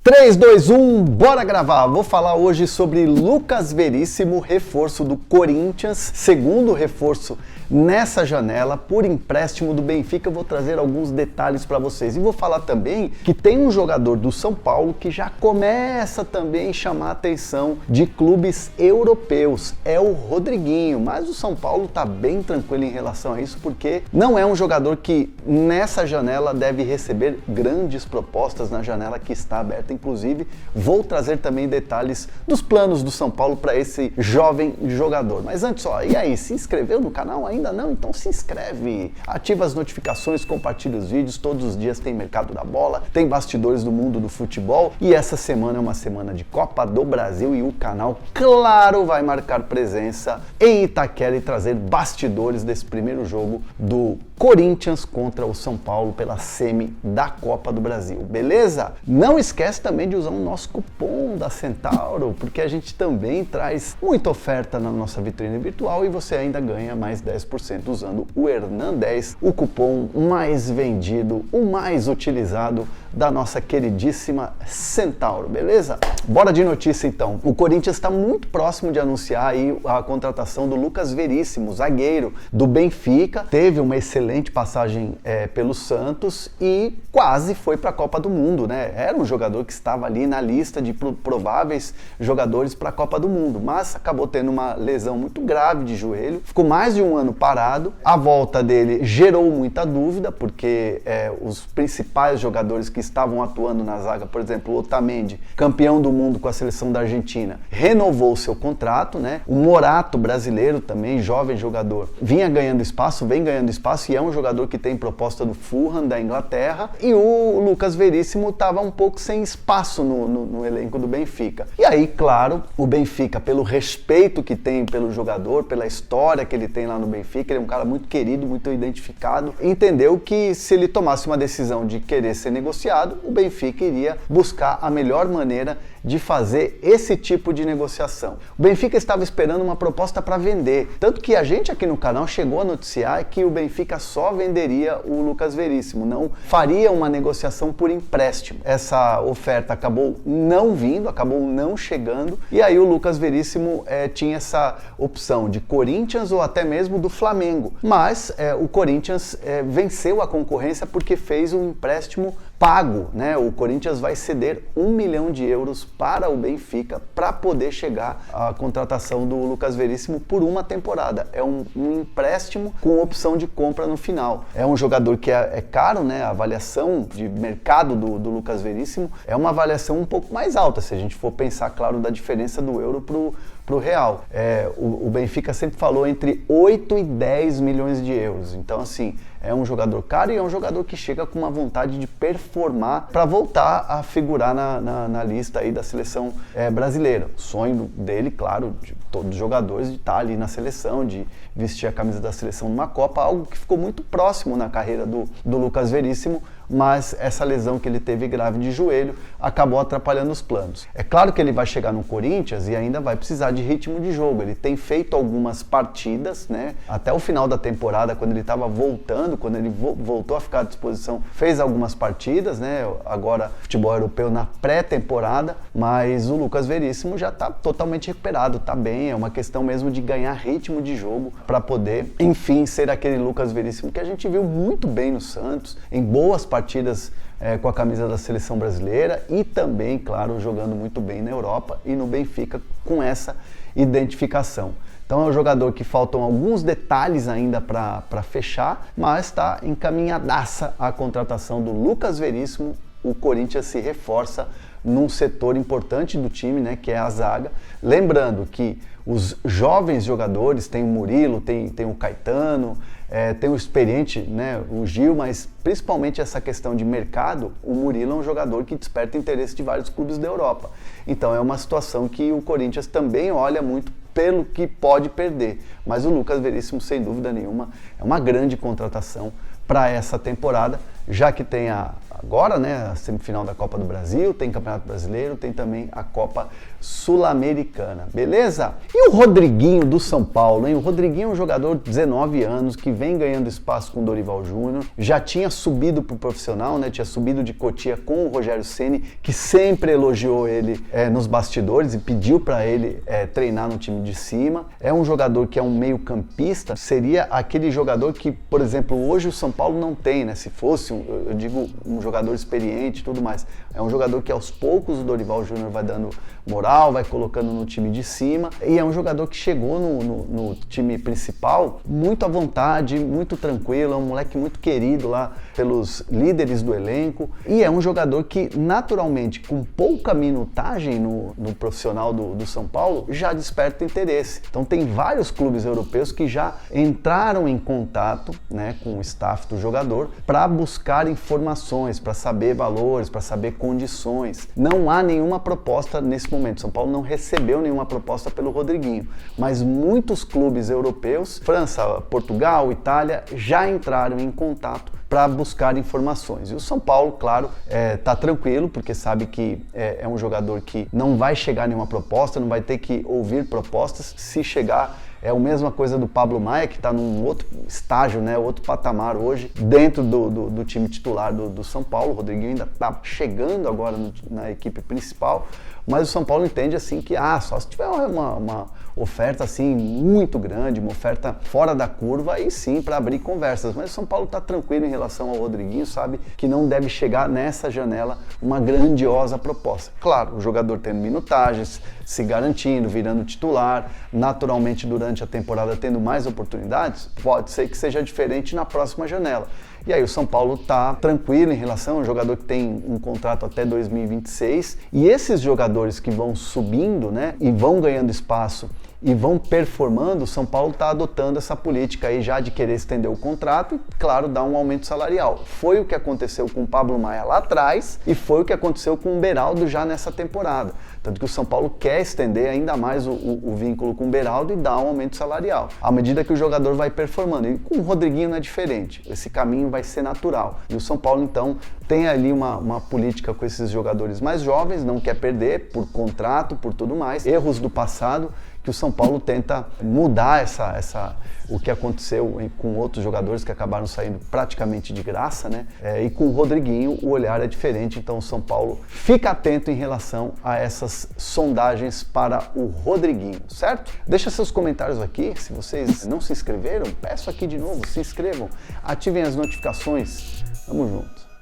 3, 2, 1, bora gravar! Vou falar hoje sobre Lucas Veríssimo, reforço do Corinthians, segundo reforço nessa janela, por empréstimo do Benfica. Eu vou trazer alguns detalhes para vocês. E vou falar também que tem um jogador do São Paulo que já começa também a chamar a atenção de clubes europeus. É o Rodriguinho, mas o São Paulo está bem tranquilo em relação a isso, porque não é um jogador que nessa janela deve receber grandes propostas na janela que está aberta. Inclusive, vou trazer também detalhes dos planos do São Paulo para esse jovem jogador. Mas antes, e aí, se inscreveu no canal ainda não? Então se inscreve, ativa as notificações, compartilha os vídeos. Todos os dias tem Mercado da Bola, tem bastidores do mundo do futebol, e essa semana é uma semana de Copa do Brasil e o canal, claro, vai marcar presença em Itaquera e trazer bastidores desse primeiro jogo do Corinthians contra o São Paulo pela semi da Copa do Brasil, beleza? Não esquece também de usar o nosso cupom da Centauro, porque a gente também traz muita oferta na nossa vitrine virtual e você ainda ganha mais 10% usando o Hernan10, o cupom mais vendido, o mais utilizado da nossa queridíssima Centauro, beleza? Bora de notícia então. O Corinthians está muito próximo de anunciar aí a contratação do Lucas Veríssimo, zagueiro do Benfica. Teve uma excelente passagem pelo Santos e quase foi para a Copa do Mundo, né? Era um jogador que estava ali na lista de prováveis jogadores para a Copa do Mundo, mas acabou tendo uma lesão muito grave de joelho, ficou mais de um ano parado. A volta dele gerou muita dúvida, porque os principais jogadores que estavam atuando na zaga, por exemplo, o Otamendi, campeão do mundo com a seleção da Argentina, renovou seu contrato, né? O Morato, brasileiro também, jovem jogador, vem ganhando espaço e é um jogador que tem proposta do Fulham, da Inglaterra, e o Lucas Veríssimo estava um pouco sem espaço no elenco do Benfica. E aí, claro, o Benfica, pelo respeito que tem pelo jogador, pela história que ele tem lá no Benfica, ele é um cara muito querido, muito identificado, entendeu que se ele tomasse uma decisão de querer ser negociado, o Benfica iria buscar a melhor maneira de fazer esse tipo de negociação. O Benfica estava esperando uma proposta para vender, tanto que a gente aqui no canal chegou a noticiar que o Benfica só venderia o Lucas Veríssimo, não faria uma negociação por empréstimo. Essa oferta acabou não vindo, acabou não chegando, e aí o Lucas Veríssimo tinha essa opção de Corinthians ou até mesmo do Flamengo, mas o Corinthians venceu a concorrência porque fez um empréstimo pago, né? O Corinthians vai ceder 1 milhão de euros para o Benfica para poder chegar à contratação do Lucas Veríssimo por uma temporada. É um empréstimo com opção de compra no final. É um jogador que é caro, né? A avaliação de mercado do Lucas Veríssimo é uma avaliação um pouco mais alta, se a gente for pensar, claro, da diferença do euro pro real. O Benfica sempre falou entre 8 e 10 milhões de euros. Então, assim, é um jogador caro e é um jogador que chega com uma vontade de performar para voltar a figurar na lista aí da seleção brasileira. O sonho dele, claro, de todos os jogadores, de estar ali na seleção, de vestir a camisa da seleção numa Copa, algo que ficou muito próximo na carreira do Lucas Veríssimo, mas essa lesão que ele teve grave de joelho acabou atrapalhando os planos. É claro que ele vai chegar no Corinthians e ainda vai precisar de ritmo de jogo. Ele tem feito algumas partidas, né? Até o final da temporada, quando ele estava voltando, quando ele voltou a ficar à disposição, fez algumas partidas, né? Agora, futebol europeu na pré-temporada, mas o Lucas Veríssimo já está totalmente recuperado, está bem. É uma questão mesmo de ganhar ritmo de jogo para poder, enfim, ser aquele Lucas Veríssimo que a gente viu muito bem no Santos, em boas partidas com a camisa da seleção brasileira e também, claro, jogando muito bem na Europa e no Benfica com essa identificação. Então é um jogador que faltam alguns detalhes ainda para fechar, mas está encaminhadaça a contratação do Lucas Veríssimo. O Corinthians se reforça num setor importante do time, né, que é a zaga. Lembrando que os jovens jogadores, tem o Murilo, tem o Caetano, tem o experiente, né, o Gil, mas principalmente essa questão de mercado, o Murilo é um jogador que desperta interesse de vários clubes da Europa. Então é uma situação que o Corinthians também olha muito pelo que pode perder. Mas o Lucas Veríssimo, sem dúvida nenhuma, é uma grande contratação para essa temporada, já que tem a agora, né, a semifinal da Copa do Brasil, tem Campeonato Brasileiro, tem também a Copa Sul-Americana, beleza? E o Rodriguinho do São Paulo, hein? O Rodriguinho é um jogador de 19 anos que vem ganhando espaço com o Dorival Júnior, já tinha subido pro profissional, né? Tinha subido de Cotia com o Rogério Ceni, que sempre elogiou ele nos bastidores e pediu para ele treinar no time de cima. É um jogador que é um meio-campista, seria aquele jogador que, por exemplo, hoje o São Paulo não tem, né? Se fosse, eu digo, um jogador experiente e tudo mais. É um jogador que aos poucos o Dorival Júnior vai dando moral, vai colocando no time de cima, e é um jogador que chegou no time principal muito à vontade, muito tranquilo, é um moleque muito querido lá pelos líderes do elenco, e é um jogador que naturalmente, com pouca minutagem no profissional do São Paulo, já desperta interesse. Então tem vários clubes europeus que já entraram em contato, né, com o staff do jogador para buscar informações, para saber valores, para saber condições. Não há nenhuma proposta nesse momento. São Paulo não recebeu nenhuma proposta pelo Rodriguinho, mas muitos clubes europeus, França, Portugal, Itália, já entraram em contato para buscar informações. E o São Paulo, claro, tá tranquilo, porque sabe que é um jogador que não vai chegar nenhuma proposta, não vai ter que ouvir propostas. Se chegar, é a mesma coisa do Pablo Maia, que está num outro estágio, né, outro patamar hoje, dentro do time titular do São Paulo. O Rodriguinho ainda está chegando agora na equipe principal, mas o São Paulo entende assim que só se tiver uma oferta assim muito grande, uma oferta fora da curva, aí sim para abrir conversas. Mas o São Paulo está tranquilo em relação ao Rodriguinho, sabe que não deve chegar nessa janela uma grandiosa proposta. Claro, o jogador tendo minutagens, se garantindo, virando titular, naturalmente durante a temporada tendo mais oportunidades, pode ser que seja diferente na próxima janela. E aí o São Paulo está tranquilo em relação ao jogador que tem um contrato até 2026, e esses jogadores que vão subindo, né, e vão ganhando espaço e vão performando, o São Paulo está adotando essa política aí já de querer estender o contrato e, claro, dar um aumento salarial. Foi o que aconteceu com o Pablo Maia lá atrás e foi o que aconteceu com o Beraldo já nessa temporada. Tanto que o São Paulo quer estender ainda mais o vínculo com o Beraldo e dar um aumento salarial, à medida que o jogador vai performando. E com o Rodriguinho não é diferente, esse caminho vai ser natural. E o São Paulo, então, tem ali uma política com esses jogadores mais jovens, não quer perder por contrato, por tudo mais, erros do passado, que o São Paulo tenta mudar o que aconteceu com outros jogadores que acabaram saindo praticamente de graça, né? E com o Rodriguinho o olhar é diferente, então o São Paulo fica atento em relação a essas sondagens para o Rodriguinho, certo? Deixa seus comentários aqui, se vocês não se inscreveram, peço aqui de novo, se inscrevam, ativem as notificações, tamo junto.